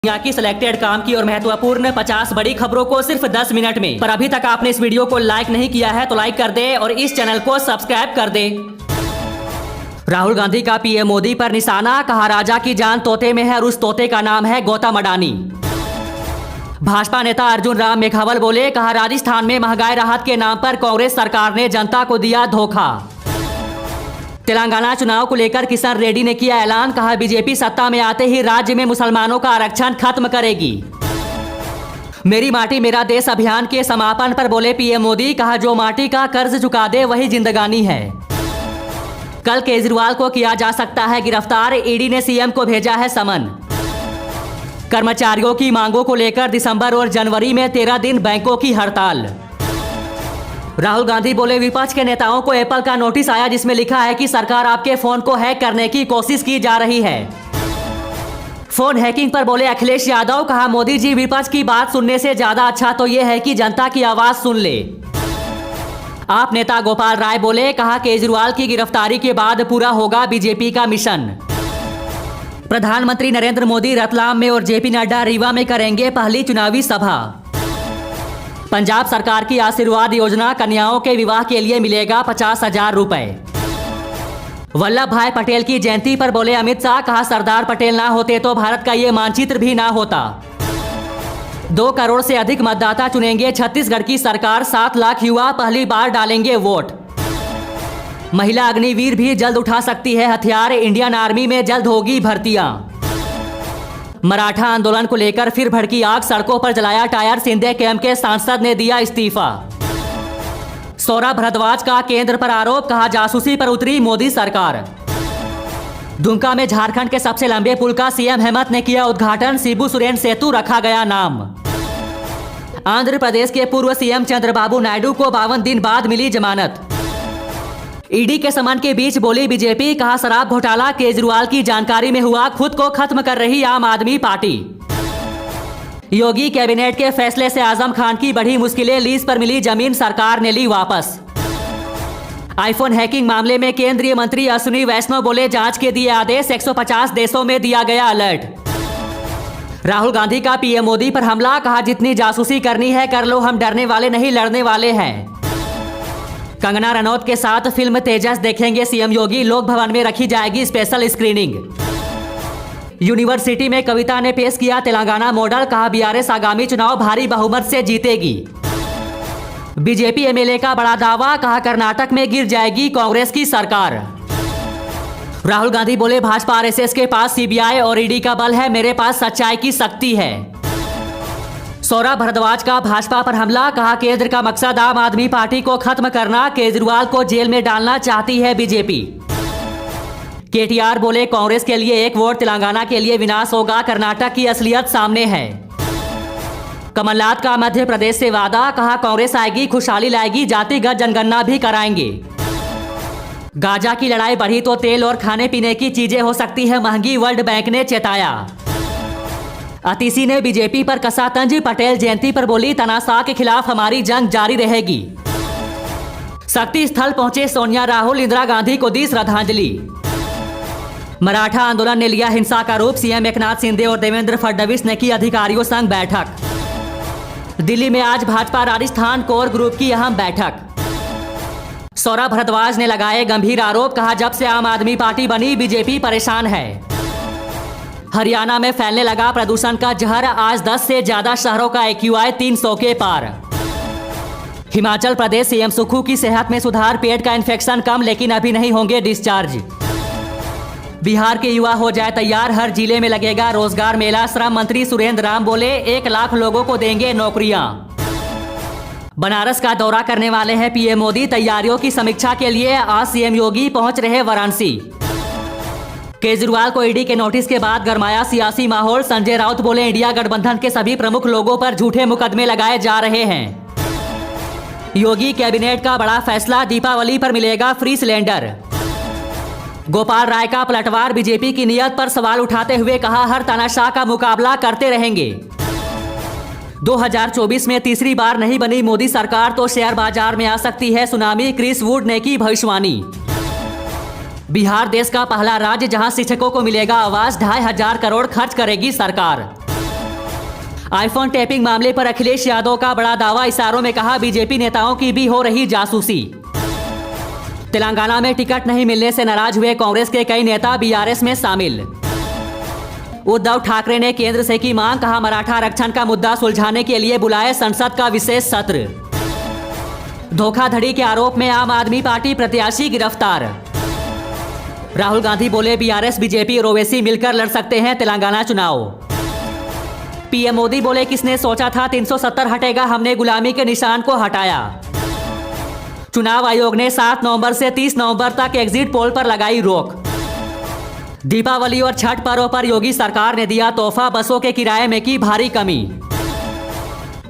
दुनिया की सिलेक्टेड काम की और महत्वपूर्ण 50 बड़ी खबरों को सिर्फ 10 मिनट में। पर अभी तक आपने इस वीडियो को लाइक नहीं किया है तो लाइक कर दे और इस चैनल को सब्सक्राइब कर दे। राहुल गांधी का पीएम मोदी पर निशाना, कहा राजा की जान तोते में है और उस तोते का नाम है गौतम अडानी। भाजपा नेता अर्जुन राम मेघवाल बोले, कहा राजस्थान में महंगाई राहत के नाम पर कांग्रेस सरकार ने जनता को दिया धोखा। तेलंगाना चुनाव को लेकर किशन रेड्डी ने किया ऐलान, कहा बीजेपी सत्ता में आते ही राज्य में मुसलमानों का आरक्षण खत्म करेगी। मेरी माटी मेरा देश अभियान के समापन पर बोले पीएम मोदी, कहा जो माटी का कर्ज चुका दे वही जिंदगानी है। कल केजरीवाल को किया जा सकता है गिरफ्तार, ईडी ने सीएम को भेजा है समन। कर्मचारियों की मांगों को लेकर दिसंबर और जनवरी में 13 दिन बैंकों की हड़ताल। राहुल गांधी बोले, विपक्ष के नेताओं को एप्पल का नोटिस आया जिसमें लिखा है कि सरकार आपके फोन को हैक करने की कोशिश की जा रही है। फोन हैकिंग पर बोले अखिलेश यादव, कहा मोदी जी विपक्ष की बात सुनने से ज्यादा अच्छा तो यह है कि जनता की आवाज सुन ले। आप नेता गोपाल राय बोले, कहा केजरीवाल की गिरफ्तारी के बाद पूरा होगा बीजेपी का मिशन। प्रधानमंत्री नरेंद्र मोदी रतलाम में और जेपी नड्डा रीवा में करेंगे पहली चुनावी सभा। पंजाब सरकार की आशीर्वाद योजना, कन्याओं के विवाह के लिए मिलेगा 50,000 रुपए। वल्लभ भाई पटेल की जयंती पर बोले अमित शाह, कहा सरदार पटेल ना होते तो भारत का ये मानचित्र भी ना होता। 2 करोड़ से अधिक मतदाता चुनेंगे छत्तीसगढ़ की सरकार, 7 लाख युवा पहली बार डालेंगे वोट। महिला अग्निवीर भी जल्द उठा सकती है हथियार, इंडियन आर्मी में जल्द होगी भर्तियां। मराठा आंदोलन को लेकर फिर भड़की आग, सड़कों पर जलाया टायर, सिंधे कैंप के सांसद ने दिया इस्तीफा। सौरभ भारद्वाज का केंद्र पर आरोप, कहा जासूसी पर उतरी मोदी सरकार। दुमका में झारखंड के सबसे लंबे पुल का सीएम हेमंत ने किया उद्घाटन, शिबू सोरेन सेतु रखा गया नाम। आंध्र प्रदेश के पूर्व सीएम चंद्रबाबू नायडू को 52 दिन बाद मिली जमानत। ईडी के समन के बीच बोली बीजेपी, कहा शराब घोटाला केजरीवाल की जानकारी में हुआ, खुद को खत्म कर रही आम आदमी पार्टी। योगी कैबिनेट के फैसले से आजम खान की बढ़ी मुश्किलें, लीज पर मिली जमीन सरकार ने ली वापस। आईफोन हैकिंग मामले में केंद्रीय मंत्री अश्विनी वैष्णव बोले जांच के दिए आदेश, 150 देशों में दिया गया अलर्ट। राहुल गांधी का पीएम मोदी पर हमला, कहा जितनी जासूसी करनी है कर लो, हम डरने वाले नहीं लड़ने वाले हैं। कंगना रनौत के साथ फिल्म तेजस देखेंगे सीएम योगी, लोक भवन में रखी जाएगी स्पेशल स्क्रीनिंग। यूनिवर्सिटी में कविता ने पेश किया तेलंगाना मॉडल, कहा बीआरएस आगामी चुनाव भारी बहुमत से जीतेगी। बीजेपी एमएलए का बड़ा दावा, कहा कर्नाटक में गिर जाएगी कांग्रेस की सरकार। राहुल गांधी बोले भाजपा आरएसएस के पास सीबीआई और ईडी का बल है, मेरे पास सच्चाई की शक्ति है। सौरभ भारद्वाज का भाजपा पर हमला, कहा केंद्र का मकसद आम आदमी पार्टी को खत्म करना, केजरीवाल को जेल में डालना चाहती है बीजेपी। केटीआर बोले कांग्रेस के लिए 1 वोट, तेलंगाना के लिए विनाश होगा, कर्नाटक की असलियत सामने है। कमलनाथ का मध्य प्रदेश से वादा, कहा कांग्रेस आएगी खुशहाली लाएगी, जातिगत जनगणना भी कराएंगे। गाजा की लड़ाई बढ़ी तो तेल और खाने पीने की चीजें हो सकती है महंगी, वर्ल्ड बैंक ने चेताया। अतिशी ने बीजेपी पर कसा तंज, पटेल जयंती पर बोली तनाशाह के खिलाफ हमारी जंग जारी रहेगी। शक्ति स्थल पहुंचे सोनिया राहुल, इंदिरा गांधी को दी श्रद्धांजलि। मराठा आंदोलन ने लिया हिंसा का रूप, सीएम एकनाथ शिंदे और देवेंद्र फडणवीस ने की अधिकारियों संग बैठक। दिल्ली में आज भाजपा राजस्थान कोर ग्रुप की अहम बैठक। सौरभ भारद्वाज ने लगाए गंभीर आरोप, कहा जब से आम आदमी पार्टी बनी बीजेपी परेशान है। हरियाणा में फैलने लगा प्रदूषण का जहर, आज 10 से ज्यादा शहरों का AQI 300 के पार। हिमाचल प्रदेश सीएम सुक्खू की सेहत में सुधार, पेट का इन्फेक्शन कम लेकिन अभी नहीं होंगे डिस्चार्ज। बिहार के युवा हो जाए तैयार, हर जिले में लगेगा रोजगार मेला, श्रम मंत्री सुरेंद्र राम बोले 1 लाख लोगों को देंगे नौकरियां। बनारस का दौरा करने वाले हैं पीएम मोदी, तैयारियों की समीक्षा के लिए आज सीएम योगी पहुंच रहे वाराणसी। केजरीवाल को ईडी के नोटिस के बाद गरमाया सियासी माहौल, संजय राउत बोले इंडिया गठबंधन के सभी प्रमुख लोगों पर झूठे मुकदमे लगाए जा रहे हैं। योगी कैबिनेट का बड़ा फैसला, दीपावली पर मिलेगा फ्री सिलेंडर। गोपाल राय का पलटवार, बीजेपी की नीयत पर सवाल उठाते हुए कहा हर तानाशाह का मुकाबला करते रहेंगे। 2024 में तीसरी बार नहीं बनी मोदी सरकार तो शेयर बाजार में आ सकती है सुनामी, क्रिस वुड ने की भविष्यवाणी। बिहार देश का पहला राज्य जहां शिक्षकों को मिलेगा आवास, 2500 करोड़ खर्च करेगी सरकार। आईफोन टैपिंग मामले पर अखिलेश यादव का बड़ा दावा, इशारों में कहा बीजेपी नेताओं की भी हो रही जासूसी। तेलंगाना में टिकट नहीं मिलने से नाराज हुए कांग्रेस के कई नेता बीआरएस में शामिल। उद्धव ठाकरे ने केंद्र से की मांग, कहा मराठा आरक्षण का मुद्दा सुलझाने के लिए बुलाए संसद का विशेष सत्र। धोखाधड़ी के आरोप में आम आदमी पार्टी प्रत्याशी गिरफ्तार। राहुल गांधी बोले बीआरएस बीजेपी और ओवैसी मिलकर लड़ सकते हैं तेलंगाना चुनाव। पीएम मोदी बोले किसने सोचा था 370 हटेगा, हमने गुलामी के निशान को हटाया। चुनाव आयोग ने 7 नवंबर से 30 नवंबर तक एग्जिट पोल पर लगाई रोक। दीपावली और छठ पर्व पर योगी सरकार ने दिया तोहफा, बसों के किराए में की भारी कमी।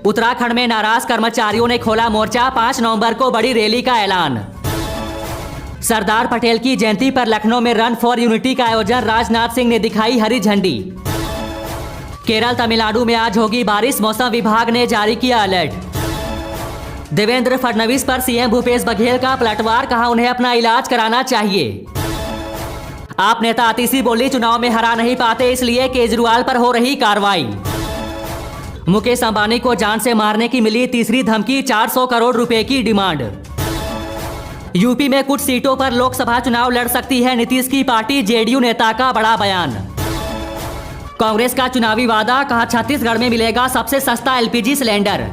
उत्तराखंड में नाराज कर्मचारियों ने खोला मोर्चा, 5 नवंबर को बड़ी रैली का ऐलान। सरदार पटेल की जयंती पर लखनऊ में रन फॉर यूनिटी का आयोजन, राजनाथ सिंह ने दिखाई हरी झंडी। केरल तमिलनाडु में आज होगी बारिश, मौसम विभाग ने जारी किया अलर्ट। देवेंद्र फडणवीस पर सीएम भूपेश बघेल का पलटवार, कहा उन्हें अपना इलाज कराना चाहिए। आप नेता आतिशी बोली चुनाव में हरा नहीं पाते, इसलिए केजरीवाल पर हो रही कार्रवाई। मुकेश अंबानी को जान से मारने की मिली तीसरी धमकी, 400 करोड़ रुपए की डिमांड। यूपी में कुछ सीटों पर लोकसभा चुनाव लड़ सकती है नीतीश की पार्टी, जेडीयू नेता का बड़ा बयान। कांग्रेस का चुनावी वादा, कहा छत्तीसगढ़ में मिलेगा सबसे सस्ता एलपीजी सिलेंडर।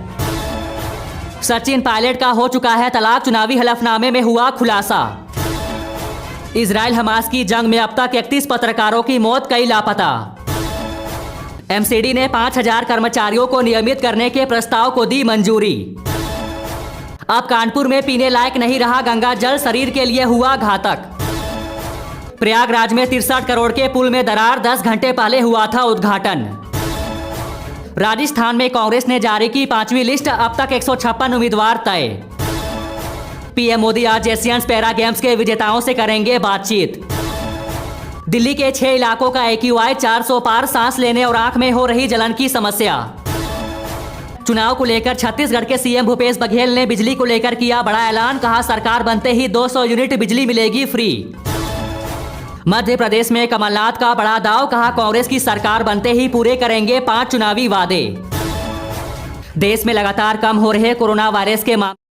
सचिन पायलट का हो चुका है तलाक, चुनावी हलफनामे में हुआ खुलासा। इजराइल हमास की जंग में अब तक 31 पत्रकारों की मौत, कई लापता। एमसीडी ने 5000 कर्मचारियों को नियमित करने के प्रस्ताव को दी मंजूरी। अब कानपुर में पीने लायक नहीं रहा गंगा जल, शरीर के लिए हुआ घातक। प्रयागराज में 63 करोड़ के पुल में दरार, 10 घंटे पहले हुआ था उद्घाटन। राजस्थान में कांग्रेस ने जारी की 5वीं लिस्ट, अब तक 156 उम्मीदवार तय। पीएम मोदी आज एशियन पैरा गेम्स के विजेताओं से करेंगे बातचीत। दिल्ली के 6 इलाकों का AQI 400 पार, सांस लेने और आंख में हो रही जलन की समस्या। चुनाव को लेकर छत्तीसगढ़ के सीएम भूपेश बघेल ने बिजली को लेकर किया बड़ा ऐलान, कहा सरकार बनते ही 200 यूनिट बिजली मिलेगी फ्री। मध्य प्रदेश में कमलनाथ का बड़ा दाव, कहा कांग्रेस की सरकार बनते ही पूरे करेंगे 5 चुनावी वादे। देश में लगातार कम हो रहे कोरोना वायरस के मामले